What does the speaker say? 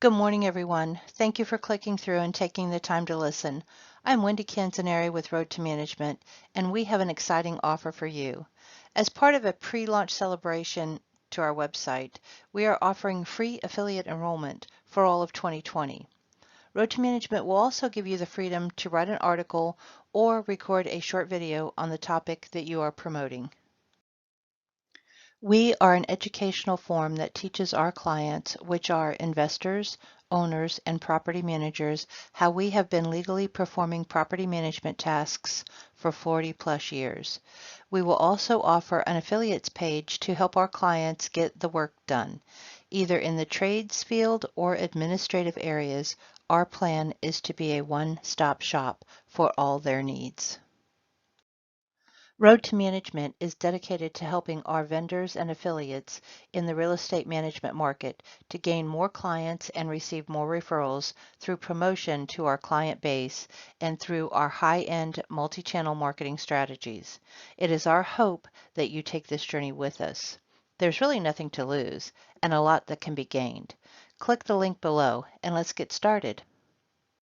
Good morning, everyone. Thank you for clicking through and taking the time to listen. I'm Wendy Canzaneri with Road to Management, and we have an exciting offer for you. As part of a pre-launch celebration to our website, we are offering free affiliate enrollment for all of 2020. Road to Management will also give you the freedom to write an article or record a short video on the topic that you are promoting. We are an educational forum that teaches our clients, which are investors, owners, and property managers, how we have been legally performing property management tasks for 40 plus years. We will also offer an affiliates page to help our clients get the work done. Either in the trades field or administrative areas, our plan is to be a one-stop shop for all their needs. Road to Management is dedicated to helping our vendors and affiliates in the real estate management market to gain more clients and receive more referrals through promotion to our client base and through our high-end multi-channel marketing strategies. It is our hope that you take this journey with us. There's really nothing to lose and a lot that can be gained. Click the link below and let's get started.